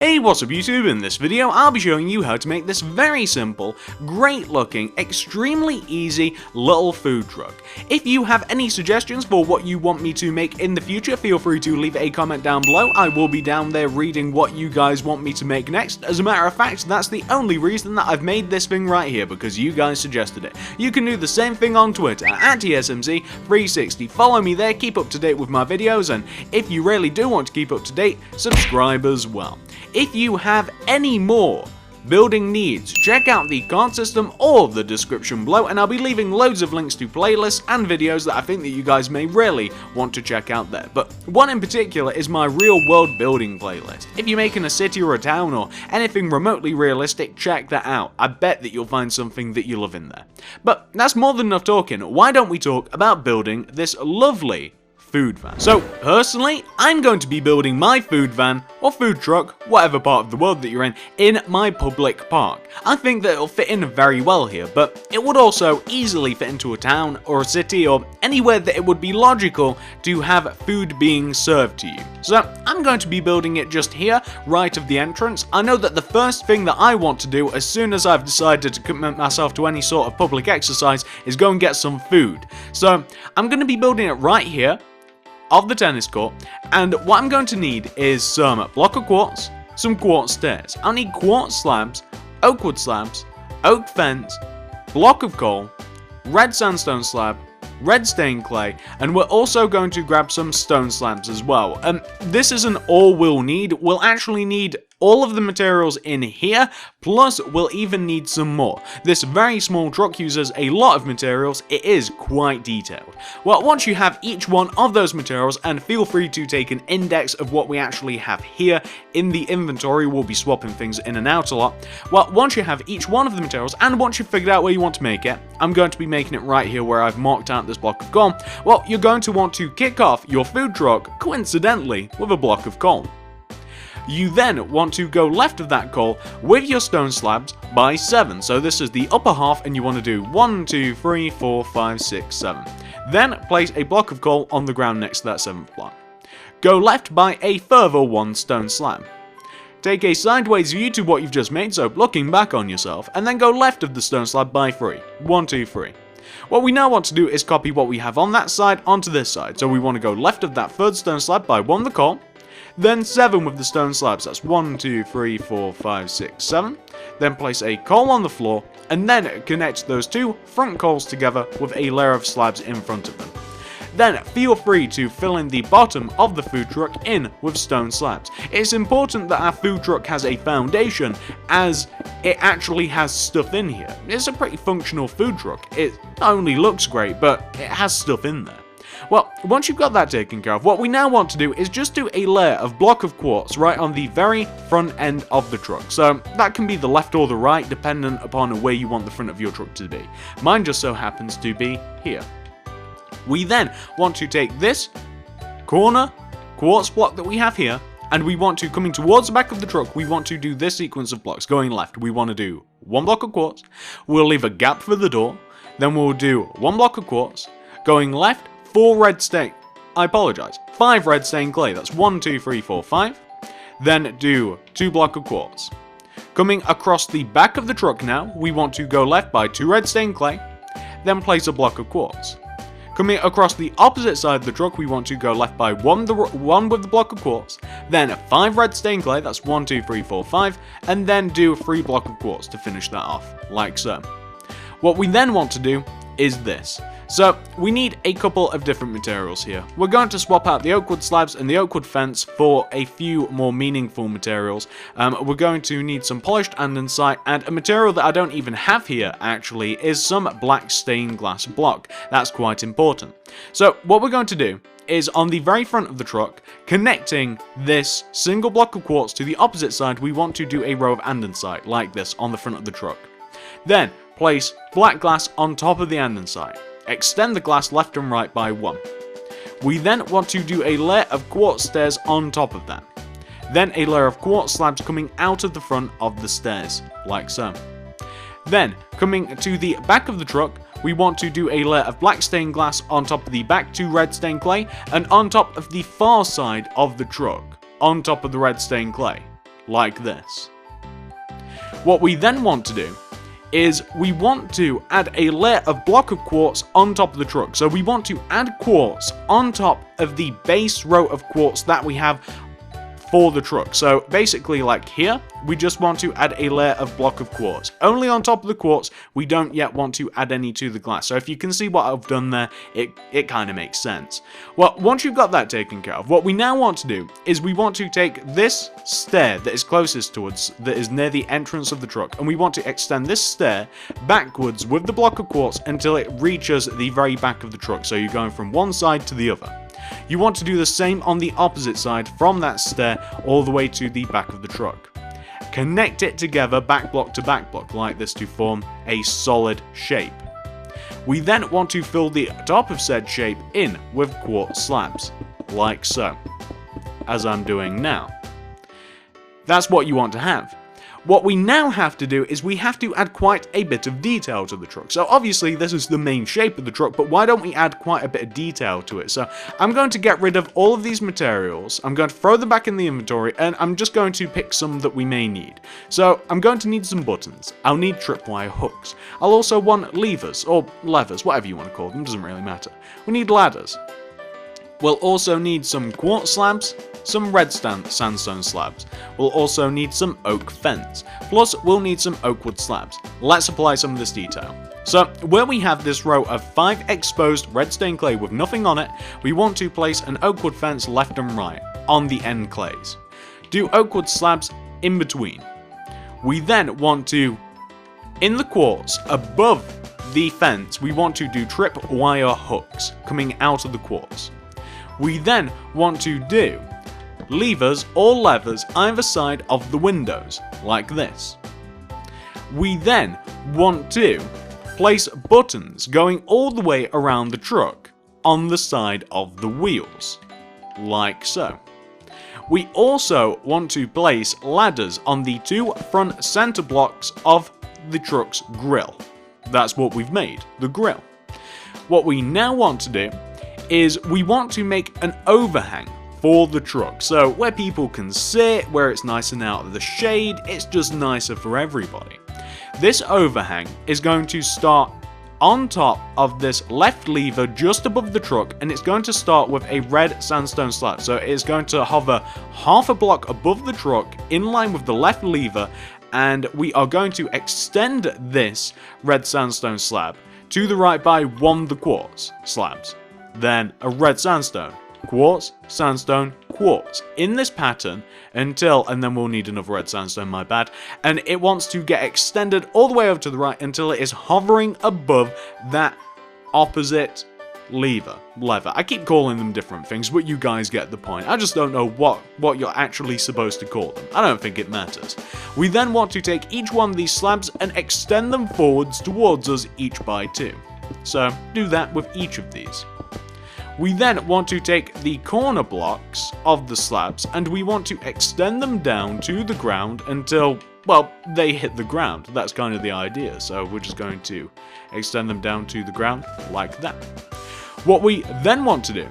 Hey, what's up YouTube? In this video I'll be showing you how to make this very simple, great looking, extremely easy little food truck. If you have any suggestions for what you want me to make in the future, feel free to leave a comment down below. I will be down there reading what you guys want me to make next. As a matter of fact, that's the only reason that I've made this thing right here, because you guys suggested it. You can do the same thing on Twitter at TSMC360. Follow me there, keep up to date with my videos, and if you really do want to keep up to date, subscribe as well. If you have any more building needs, check out the card system or the description below, and I'll be leaving loads of links to playlists and videos that I think that you guys may really want to check out there. But one in particular is my real world building playlist. If you're making a city or a town or anything remotely realistic, check that out. I bet that you'll find something that you love in there. But that's more than enough talking. Why don't we talk about building this lovely food van? So, personally, I'm going to be building my food van, or food truck, whatever part of the world that you're in my public park. I think that it'll fit in very well here, but it would also easily fit into a town, or a city, or anywhere that it would be logical to have food being served to you. So, I'm going to be building it just here, right of the entrance. I know that the first thing that I want to do, as soon as I've decided to commit myself to any sort of public exercise, is go and get some food. So, I'm going to be building it right here of the tennis court, and what I'm going to need is some block of quartz, some quartz stairs. I'll need quartz slabs, oak wood slabs, oak fence, block of coal, red sandstone slab, red stained clay, and we're also going to grab some stone slabs as well. This isn't all we'll need. We'll actually need all of the materials in here, plus we'll even need some more. This very small truck uses a lot of materials. It is quite detailed. Well, once you have each one of those materials, and feel free to take an index of what we actually have here in the inventory, we'll be swapping things in and out a lot. Well, once you have each one of the materials, and once you've figured out where you want to make it, I'm going to be making it right here where I've marked out this block of coal. Well, you're going to want to kick off your food truck, coincidentally, with a block of coal. You then want to go left of that coal with your stone slabs by 7. So this is the upper half, and you want to do 1, 2, 3, 4, 5, 6, 7. Then place a block of coal on the ground next to that 7th block. Go left by a further 1 stone slab. Take a sideways view to what you've just made, so looking back on yourself, and then go left of the stone slab by 3. 1, 2, 3. What we now want to do is copy what we have on that side onto this side. So we want to go left of that 3rd stone slab by 1 the coal, then 7 with the stone slabs. That's 1, 2, 3, 4, 5, 6, 7. Then place a coal on the floor, and then connect those 2 front coals together with a layer of slabs in front of them. Then feel free to fill in the bottom of the food truck in with stone slabs. It's important that our food truck has a foundation, as it actually has stuff in here. It's a pretty functional food truck. It not only looks great, but it has stuff in there. Well, once you've got that taken care of, what we now want to do is just do a layer of block of quartz right on the very front end of the truck. So that can be the left or the right, dependent upon where you want the front of your truck to be. Mine just so happens to be here. We then want to take this corner quartz block that we have here, and we want to, coming towards the back of the truck, we want to do this sequence of blocks. Going left, we want to do 1 block of quartz, we'll leave a gap for the door, then we'll do 1 block of quartz, going left, 5 red stained clay. That's 1, 2, 3, 4, 5. Then do 2 block of quartz. Coming across the back of the truck now, we want to go left by 2 red stained clay, then place a block of quartz. Coming across the opposite side of the truck, we want to go left by 1 with the block of quartz, then 5 red stained clay. That's 1, 2, 3, 4, 5, and then do 3 block of quartz to finish that off, like so. What we then want to do is this. So, we need a couple of different materials here. We're going to swap out the oak wood slabs and the oak wood fence for a few more meaningful materials. We're going to need some polished andesite, and a material that I don't even have here, actually, is some black stained glass block. That's quite important. So, what we're going to do is on the very front of the truck, connecting this single block of quartz to the opposite side, we want to do a row of andesite, like this, on the front of the truck. Then, place black glass on top of the andesite. Extend the glass left and right by 1. We then want to do a layer of quartz stairs on top of that. Then a layer of quartz slabs coming out of the front of the stairs, like so. Then, coming to the back of the truck, we want to do a layer of black stained glass on top of the back 2 red stained clay, and on top of the far side of the truck, on top of the red stained clay. like this. What we then want to do is we want to add a layer of block of quartz on top of the truck. So we want to add quartz on top of the base row of quartz that we have for the truck. So basically, like here, we just want to add a layer of block of quartz. Only on top of the quartz, we don't yet want to add any to the glass. So if you can see what I've done there, it kind of makes sense. Well, once you've got that taken care of, what we now want to do is we want to take this stair that is closest to us, that is near the entrance of the truck, and we want to extend this stair backwards with the block of quartz until it reaches the very back of the truck. So you're going from one side to the other. You want to do the same on the opposite side from that stair all the way to the back of the truck. Connect it together back block to back block like this to form a solid shape. We then want to fill the top of said shape in with quartz slabs, like so, as I'm doing now. That's what you want to have. What we now have to do is we have to add quite a bit of detail to the truck. So obviously this is the main shape of the truck, but why don't we add quite a bit of detail to it? So I'm going to get rid of all of these materials, I'm going to throw them back in the inventory, and I'm just going to pick some that we may need. So I'm going to need some buttons, I'll need tripwire hooks, I'll also want levers, or levers, whatever you want to call them, doesn't really matter. We need ladders. We'll also need some quartz slabs, some red sandstone slabs. We'll also need some oak fence. Plus, we'll need some oak wood slabs. Let's apply some of this detail. So, where we have this row of 5 exposed red stained clay with nothing on it, we want to place an oak wood fence left and right on the end clays. Do oak wood slabs in between. We then want to, in the quartz above the fence, we want to do tripwire hooks coming out of the quartz. We then want to do levers or levers either side of the windows, like this. We then want to place buttons going all the way around the truck on the side of the wheels, like so. We also want to place ladders on the 2 front center blocks of the truck's grille. That's what we've made, the grille. What we now want to do is we want to make an overhang for the truck. So where people can sit, where it's nice and out of the shade, it's just nicer for everybody. This overhang is going to start on top of this left lever just above the truck, and it's going to start with a red sandstone slab. So it's going to hover half a block above the truck in line with the left lever, and we are going to extend this red sandstone slab to the right by 1 the quartz slabs. Then a red sandstone, quartz, sandstone, quartz in this pattern until, and then we'll need another red sandstone, my bad, and it wants to get extended all the way over to the right until it is hovering above that opposite lever. I keep calling them different things, but you guys get the point. I just don't know what you're actually supposed to call them. I don't think it matters. We then want to take each one of these slabs and extend them forwards towards us each by 2. So do that with each of these. We then want to take the corner blocks of the slabs and we want to extend them down to the ground until, well, they hit the ground. That's kind of the idea. So we're just going to extend them down to the ground like that. What we then want to do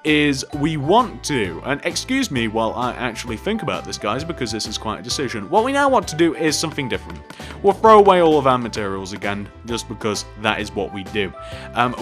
is we want to, and excuse me while I actually think about this, guys, because this is quite a decision. What we now want to do is something different. We'll throw away all of our materials again, just because that is what we do.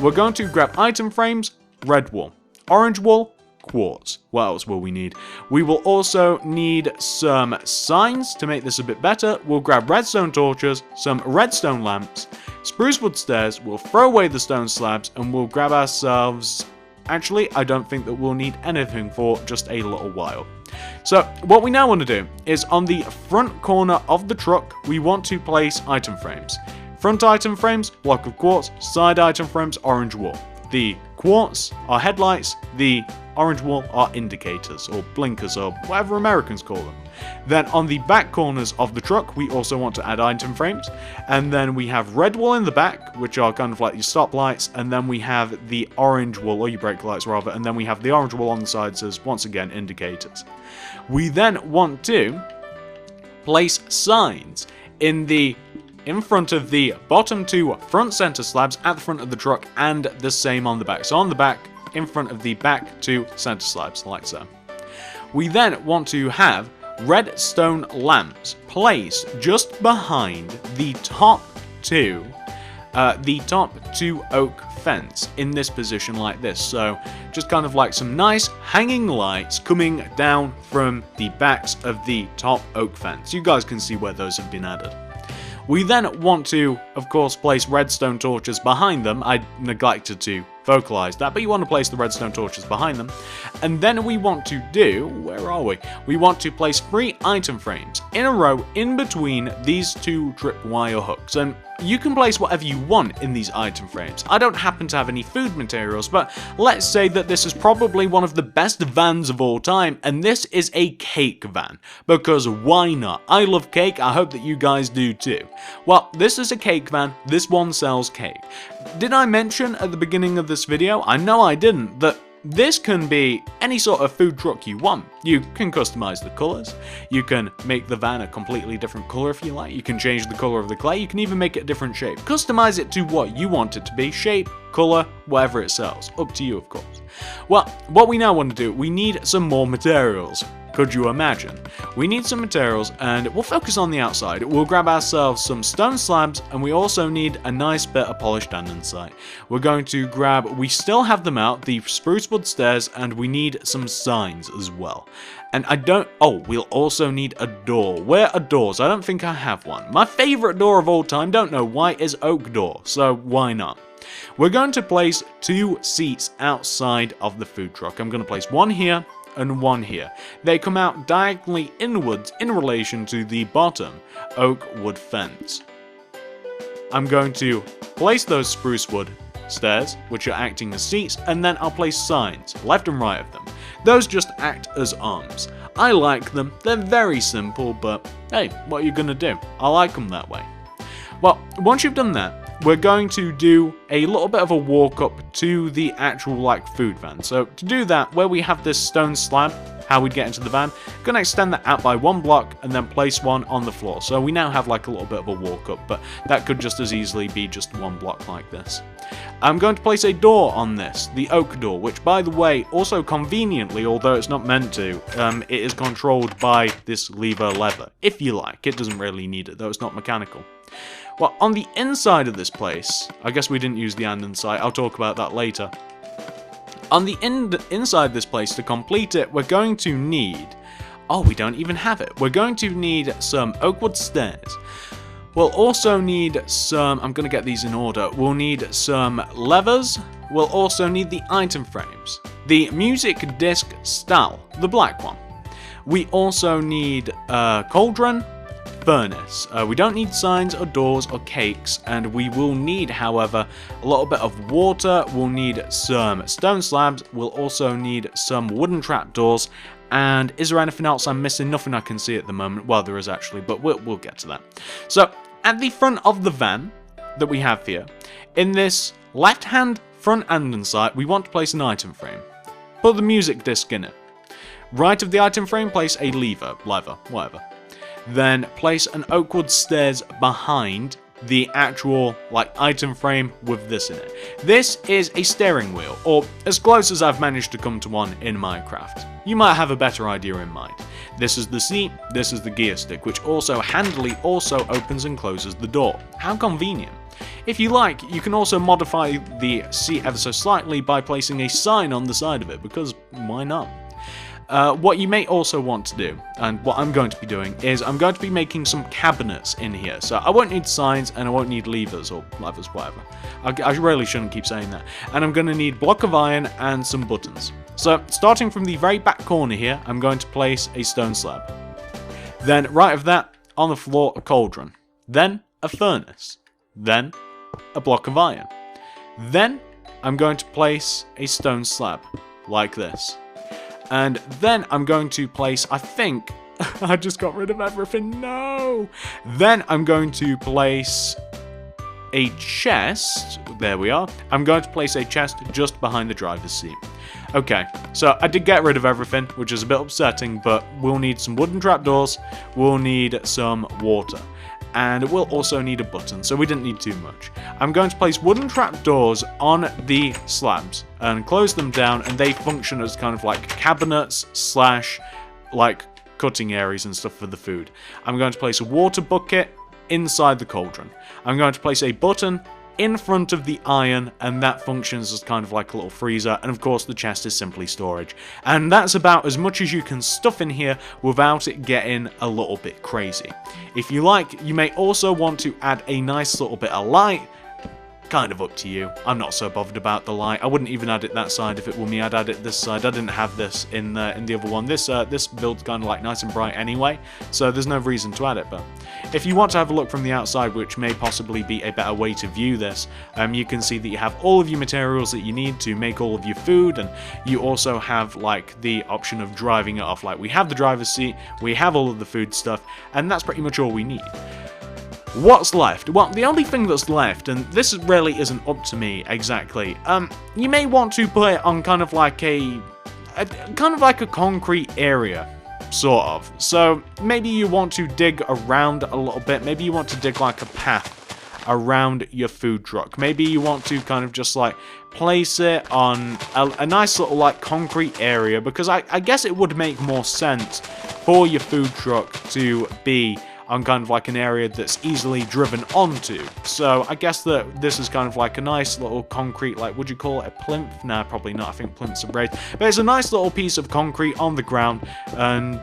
We're going to grab item frames, red wool, orange wool, quartz. What else will we need? We will also need some signs to make this a bit better. We'll grab redstone torches, some redstone lamps, spruce wood stairs, we'll throw away the stone slabs, and we'll grab ourselves... Actually, I don't think that we'll need anything for just a little while. So, what we now want to do is on the front corner of the truck, we want to place item frames. Front item frames, block of quartz, side item frames, orange wool. The quartz are headlights, the orange wool are indicators, or blinkers, or whatever Americans call them. Then on the back corners of the truck, we also want to add item frames. And then we have red wool in the back, which are kind of like your stop lights. And then we have the orange wool, or your brake lights rather. And then we have the orange wool on the sides as, once again, indicators. We then want to place signs in front of the bottom 2 front center slabs at the front of the truck, and the same on the back. So on the back, in front of the back 2 center slabs, like so. We then want to have redstone lamps placed just behind the top two oak fence in this position like this. So just kind of like some nice hanging lights coming down from the backs of the top oak fence. You guys can see where those have been added. We then want to, of course, place redstone torches behind them. I neglected to vocalize that, but you want to place the redstone torches behind them. And then we want to do, where are we? We want to place 3 item frames in a row in between these 2 tripwire hooks. And you can place whatever you want in these item frames. I don't happen to have any food materials, but let's say that this is probably one of the best vans of all time, and this is a cake van, because why not? I love cake, I hope that you guys do too. Well, this is a cake van, this one sells cake. Did I mention at the beginning of this video, I know I didn't, that this can be any sort of food truck you want. You can customize the colors, you can make the van a completely different color if you like, you can change the color of the clay, you can even make it a different shape. Customize it to what you want it to be, shape, color, whatever it sells. Up to you, of course. Well, what we now want to do, we need some more materials. Could you imagine? We need some materials, and we'll focus on the outside. We'll grab ourselves some stone slabs, and we also need a nice bit of polished andesite. We're going to grab, we still have them out, the spruce wood stairs, and we need some signs as well. And we'll also need a door. Where are doors? I don't think I have one. My favorite door of all time, don't know why, is oak door, so why not? We're going to place 2 seats outside of the food truck. I'm going to place one here and one here. They come out diagonally inwards in relation to the bottom oak wood fence. I'm going to place those spruce wood stairs, which are acting as seats, and then I'll place signs, left and right of them. Those just act as arms. I like them, they're very simple, but hey, what are you gonna do? I like them that way. Well, once you've done that, we're going to do a little bit of a walk up to the actual food van. So to do that, where we have this stone slab, how we'd get into the van, gonna extend that out by 1 block and then place one on the floor. So we now have a little bit of a walk up, but that could just as easily be just 1 block like this. I'm going to place a door on this, the oak door, which by the way, also conveniently, although it's not meant to, it is controlled by this lever, if you like. It doesn't really need it, though it's not mechanical. Well, on the inside of this place, I guess we didn't use the andesite, I'll talk about that later. On the inside this place, to complete it, we're going to need... Oh, we don't even have it. We're going to need some oak wood stairs. We'll also need some... I'm going to get these in order. We'll need some levers. We'll also need the item frames. The music disc style, the black one. We also need a cauldron, furnace. We don't need signs or doors or cakes, and we will need, however, a little bit of water. We'll need some stone slabs. We'll also need some wooden trapdoors. And is there anything else I'm missing? Nothing I can see at the moment. Well, there is actually, but we'll get to that. So, at the front of the van that we have here, in this left-hand front andesite, we want to place an item frame. Put the music disc in it. Right of the item frame, place a lever, whatever. Then place an oak wood stairs behind the actual item frame with this in it. This is a steering wheel, or as close as I've managed to come to one in Minecraft. You might have a better idea in mind. This is the seat, this is the gear stick, which also handily opens and closes the door. How convenient. If you like, you can also modify the seat ever so slightly by placing a sign on the side of it, because why not? What you may also want to do, and what I'm going to be doing, is I'm going to be making some cabinets in here. So I won't need signs, and I won't need levers, or levers, whatever. I really shouldn't keep saying that. And I'm going to need block of iron and some buttons. So, starting from the very back corner here, I'm going to place a stone slab. Then, right of that, on the floor, a cauldron. Then, a furnace. Then, a block of iron. Then, I'm going to place a stone slab, like this. And then I'm going to place, I think, I just got rid of everything, no! Then I'm going to place a chest, there we are. I'm going to place a chest just behind the driver's seat. Okay, so I did get rid of everything, which is a bit upsetting, but we'll need some wooden trapdoors, we'll need some water, and we'll also need a button, so we didn't need too much. I'm going to place wooden trapdoors on the slabs and close them down, and they function as kind of cabinets slash cutting areas and stuff for the food. I'm going to place a water bucket inside the cauldron. I'm going to place a button in front of the iron, and that functions as kind of like a little freezer, and of course the chest is simply storage. And that's about as much as you can stuff in here without it getting a little bit crazy. If you like, you may also want to add a nice little bit of light. Kind of up to you. I'm not so bothered about the light. I wouldn't even add it that side if it were me. I'd add it this side. I didn't have this in the other one. This build's kind of like nice and bright anyway, so there's no reason to add it. But if you want to have a look from the outside, which may possibly be a better way to view this, you can see that you have all of your materials that you need to make all of your food, and you also have like the option of driving it off. Like we have the driver's seat, we have all of the food stuff, and that's pretty much all we need. What's left? Well, the only thing that's left, and this really isn't up to me exactly, you may want to put it on kind of like a concrete area, sort of. So maybe you want to dig around a little bit. Maybe you want to dig like a path around your food truck. Maybe you want to kind of just like place it on a nice little like concrete area, because I guess it would make more sense for your food truck to be on kind of like an area that's easily driven onto. So I guess that this is kind of like a nice little concrete, like, would you call it a plinth? Nah, probably not. I think plinths are raised. But it's a nice little piece of concrete on the ground, and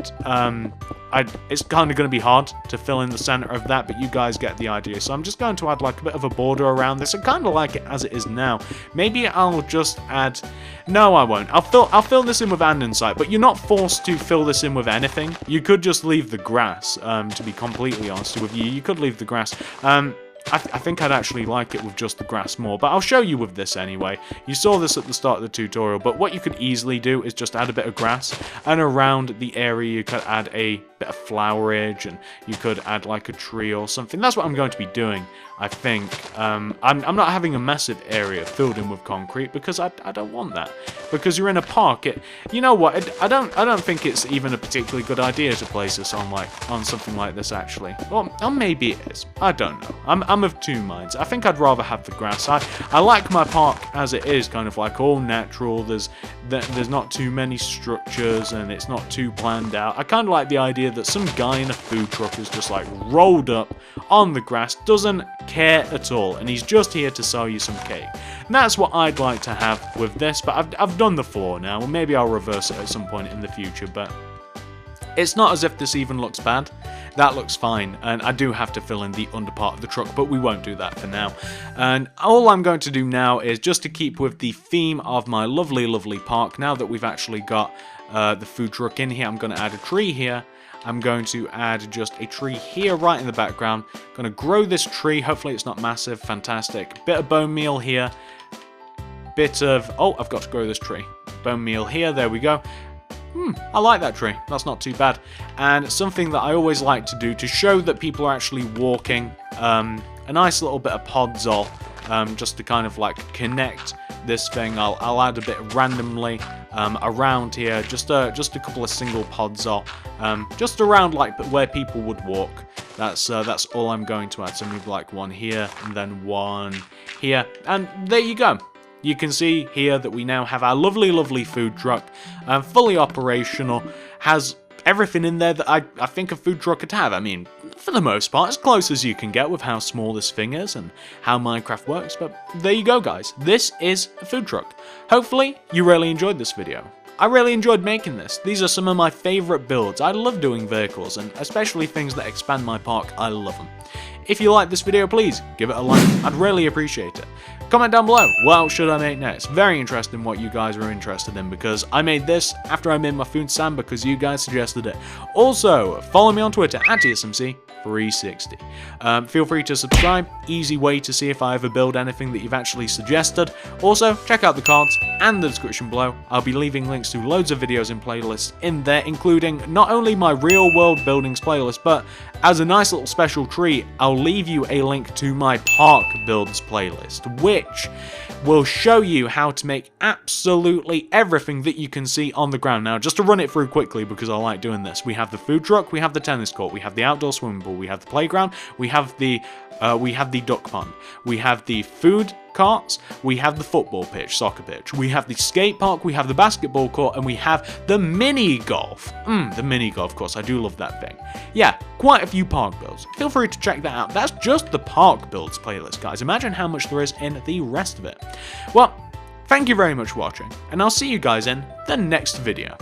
it's kind of going to be hard to fill in the center of that, but you guys get the idea. So I'm just going to add like a bit of a border around this. I kind of like it as it is now. Maybe I'll just add... No, I won't. I'll fill this in with andesite, but you're not forced to fill this in with anything. You could just leave the grass, to be completely honest with you. You could leave the grass. I think I'd actually like it with just the grass more, but I'll show you with this anyway. You saw this at the start of the tutorial, but what you could easily do is just add a bit of grass, and around the area you could add a bit of flowerage, and you could add like a tree or something. That's what I'm going to be doing, I think. I'm not having a massive area filled in with concrete, because I don't want that. Because you're in a park. You know what? I don't think it's even a particularly good idea to place this on something like this, actually. Well, maybe it is. I don't know. I'm of two minds. I think I'd rather have the grass. I like my park as it is, kind of like all natural. There's not too many structures, and it's not too planned out. I kind of like the idea that some guy in a food truck is just like rolled up on the grass, doesn't care at all, and he's just here to sell you some cake. And that's what I'd like to have with this, but I've done the floor now, and maybe I'll reverse it at some point in the future, but it's not as if this even looks bad. That looks fine, and I do have to fill in the under part of the truck, but we won't do that for now. And all I'm going to do now is just to keep with the theme of my lovely, lovely park. Now that we've actually got the food truck in here, I'm going to add a tree here. I'm going to add just a tree here right in the background. I'm going to grow this tree. Hopefully it's not massive. Fantastic. Bit of bone meal here. Bit of... Oh, I've got to grow this tree. Bone meal here. There we go. I like that tree. That's not too bad. And something that I always like to do to show that people are actually walking, a nice little bit of podzol, just to kind of like connect this thing. I'll add a bit randomly around here, just a couple of single podzol, just around like where people would walk. That's all I'm going to add. So maybe like one here and then one here, and there you go. You can see here that we now have our lovely, lovely food truck, fully operational, has everything in there that I think a food truck could have. I mean, for the most part, as close as you can get with how small this thing is and how Minecraft works, but there you go, guys. This is a food truck. Hopefully, you really enjoyed this video. I really enjoyed making this. These are some of my favourite builds. I love doing vehicles, and especially things that expand my park. I love them. If you like this video, please give it a like. I'd really appreciate it. Comment down below, what else should I make next? Very interested in what you guys are interested in, because I made this after I made my food stand because you guys suggested it. Also, follow me on Twitter at TSMC360. Feel free to subscribe, easy way to see if I ever build anything that you've actually suggested. Also, check out the cards and the description below. I'll be leaving links to loads of videos and playlists in there, including not only my real world buildings playlist, but as a nice little special treat, I'll leave you a link to my park builds playlist, which will show you how to make absolutely everything that you can see on the ground. Now, just to run it through quickly, because I like doing this, we have the food truck, we have the tennis court, we have the outdoor swimming pool, we have the playground, we have the duck pond, we have the food karts, we have the football pitch, soccer pitch, we have the skate park, we have the basketball court, and we have the mini golf. The mini golf course, I do love that thing. Yeah, quite a few park builds. Feel free to check that out. That's just the park builds playlist, guys. Imagine how much there is in the rest of it. Well, thank you very much for watching, and I'll see you guys in the next video.